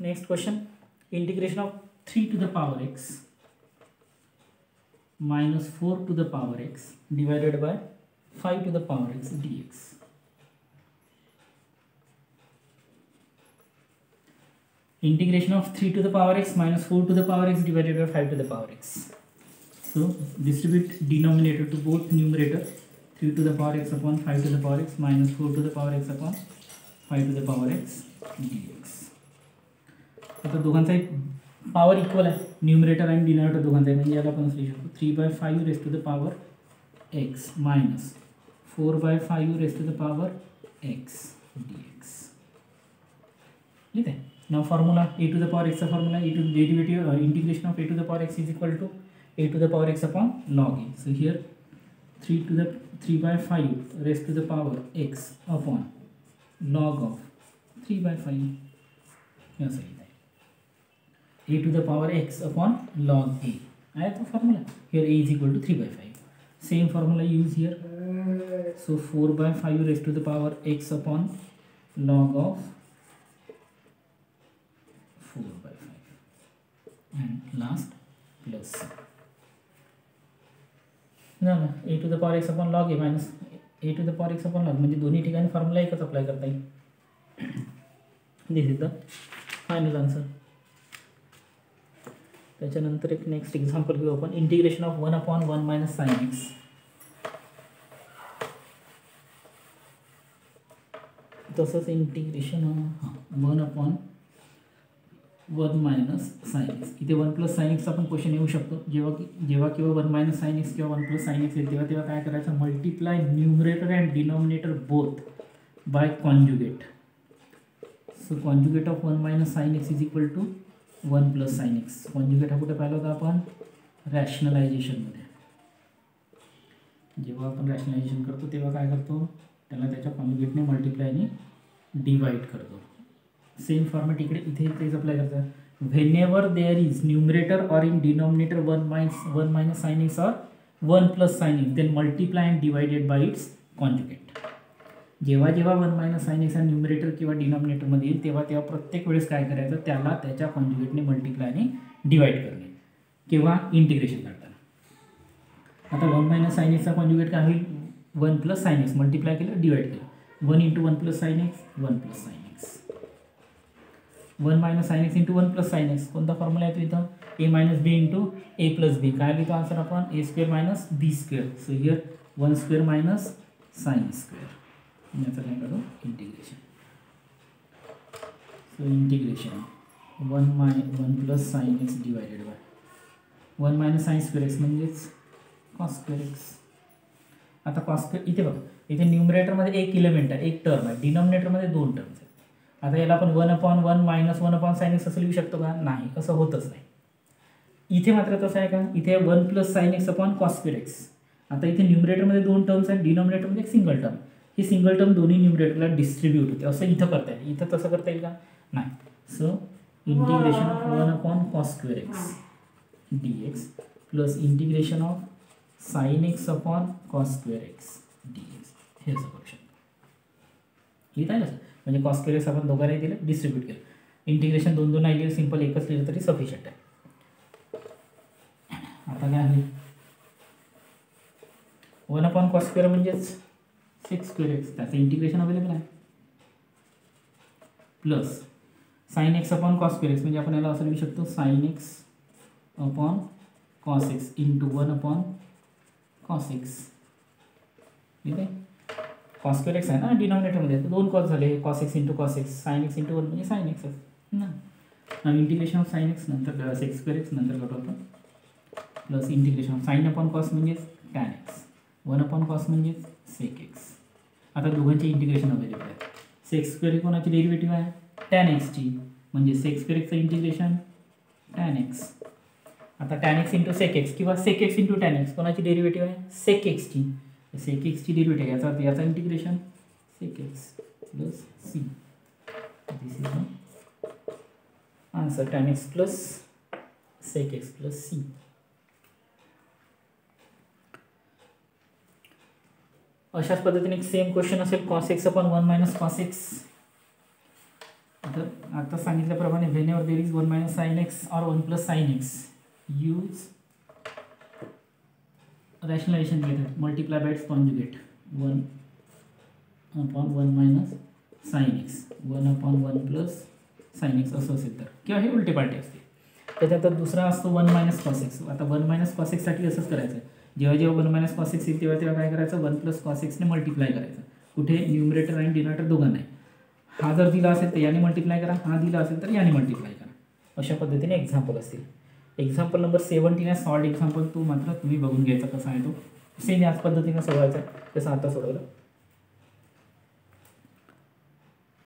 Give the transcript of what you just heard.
Next question, integration of 3 to the power x minus 4 to the power x divided by 5 to the power x dx. Integration of 3 to the power x minus 4 to the power x divided by 5 to the power x. So distribute denominator to both numerator, 3 to the power x upon 5 to the power x minus 4 to the power x upon 5 to the power x dx. आता दोघांचा power equal आहे, numerator आणि denominator दोघांचा, म्हणजे याला आपण लिहू शकतो 3/5 raise to the power x minus 4/5 raise to the power x dx. ठीक आहे. Now formula a to the power x चा formula a to derivative integration of a to the power x is equal to a to the power x upon log a. So here 3/5 raised to the power x upon log of 3/5. yes, a to the power x upon log a. I have the formula here, a is equal to 3/5. Same formula use here. So 4/5 raised to the power x upon log of 4/5 and last plus no a to the power x upon log a minus a to the power x upon log, म्हणजे दोन्ही ठिकाणी formula एकच apply करता येईल. दिस is the final answer. त्याच्यानंतर एक next example घेऊ आपण, integration of 1/1 minus sine x. तसंच इंटिग्रेशन 1/1 मायनस साइन एक्स. इथे 1 प्लस साइन एक्सचा पण क्वेश्चन येऊ शकतो. जेव्हा किंवा 1 मायनस साइन एक्स किंवा 1 प्लस साइन एक्स येईल तेव्हा काय करायचं, multiply numerator and denominator both by conjugate. So conjugate of 1 minus sine x is equal to 1 plus sine x. Conjugate हा कुठे पाहिला होता आपण, रॅशनलायझेशनमध्ये. जेव्हा आपण रॅशनलायझेशन करतो तेव्हा काय करतो, त्याला त्याच्या कॉन्जुगेटने मल्टिप्लायने डिवाइड करतो. सेम फॉर्मॅट इकडे इथे तेच अप्लाय करतात. व्हेनेवर देअर इज न्यूमरेटर और in denominator 1 minus sine x और 1 plus sine x, then multiply and divided by its conjugate. जेव्हा 1 मायनस साइन एक्स हा न्यूमरेटर किंवा डिनॉमिनेटरमध्ये येईल तेव्हा प्रत्येक वेळेस काय करायचं, त्याला त्याच्या कॉन्जुगेटने मल्टिप्लायने डिवाइड करणे किंवा इंटिग्रेशन करताना. आता 1 मायनस साइन एक्सचा कॉन्जुगेट काय होईल, 1 प्लस साइन एक्स, मल्टिप्लाय केलं डिवाइड केलं, 1 × 1 plus sine x 1 plus sine x. 1 minus sine x into 1 plus sine x. कोणता फॉर्म्युला येतो इथं, a minus b into a plus b. काय लिहितो आन्सर आपण, a² minus b². So here 1² minus sine square. याचं काय करू, integration. So integration 1 plus sine x divided by 1 minus sine square x म्हणजेच कॉस स्क्वेअर एक्स. आता cos square इथे बघा, इथे न्यूमरेटरमध्ये एक इलेमेंट आहे, एक टर्म आहे, डिनॉमिनेटरमध्ये 2 टर्म्स आहेत. आता याला आपण 1/1 मायनस 1 साइन एक्स असं लिहू शकतो का, नाही, असं होतच नाही. इथे मात्र तसं आहे का, इथे 1 plus sine x upon cos square x. आता इथे न्यूमरेटरमध्ये 2 टर्म्स आहेत, डिनॉमिनेटरमध्ये एक सिंगल टर्म. ही सिंगल टर्म दोन्ही न्यूमरेटरला डिस्ट्रीब्यूट होते, असं इथं करता येईल. इथं तसं करता येईल का, नाही. So integration of 1 cos square x dx plus integration of sine x upon cos square x dx, हे असं करू शकतो. लिहिता येईल असं, म्हणजे कॉस स्क्वेअर एक्स आपण दोघांनाही दिलं, डिस्ट्रीब्यूट केलं. इंटिग्रेशन 2 नाही लिहिलं, सिंपल एकच लिहिलं तरी सफिशियंट आहे. आता काय होईल, 1 कॉस स्क्वेअर म्हणजेच 6 स्क्वेअर एक्स, त्याचं इंटिग्रेशन अवेलेबल आहे. Plus sine x upon cos square x, म्हणजे आपण याला असं लिहू शकतो, sine x upon cos x into 1 cos x. ठीक आहे. कॉस स्क्वेअर एक्स आहे ना डिनॉमिनेटरमध्ये, 2 कॉस झाले, cos x into cos x, sign x into 1 म्हणजे साइन एक्स ना. इंटिग्रेशन ऑफ साइन एक्स नंतर 6 स्क्वेअर एक्स नंतर करतो आपण, plus integration of sine upon cos म्हणजेच टॅन एक्स, 1 कॉस म्हणजेच सेक एक्स. आता दोघांचे इंटिग्रेशन अवेलेबल आहे. सेक स्क्वेअर कोणाची डेरिव्हेटिव्ह आहे, टॅन एक्सची, म्हणजे सेक स्क्वेअर एक्सचं इंटिग्रेशन टॅन एक्स. आता tan x into sec x किंवा sec x into tan x कोणाची डेरिव्हेटिव्ह आहे, सेक एक्सची. सेक एक्सची डेरिव्हेटिव्ह याचा integration sec x plus c. This is the answer, tan x plus sec x plus c. अशाच पद्धतीने एक सेम क्वेश्चन असेल, cos x upon 1 minus cos x. तर आता सांगितल्याप्रमाणे whenever there is 1 minus sine x और 1 plus sine x use rationalisation method multiply by its conjugate 1 upon 1 minus sine x 1 upon 1 plus sine x असं असेल तर, किंवा हे उलटे पालटे असते. त्याच्यानंतर दुसरा असतो 1 मायनस कॉस एक्स. आता 1 मायनस कॉस एक्ससाठी असंच करायचं, जेव्हा जेव्हा 1 मायनस कॉस एक्स येईल तेव्हा तेव्हा काय करायचं, 1 प्लस कॉस एक्सने मल्टिप्लाय करायचं. कुठे, न्यूमरेटर आणि डिनॉमिनेटर दोघांना. हा जर दिला असेल तर याने मल्टिप्लाय करा, हा दिला असेल तर याने मल्टिप्लाय करा. अशा पद्धतीने एक्झाम्पल असतील. एक्झाम्पल नंबर 17 आहे सॉल्ड एक्झाम्पल. तो मात्र तुम्ही बघून घ्यायचा कसा आहे तो. सेम याच पद्धतीने सोडवायचा जसं आता सोडवलं.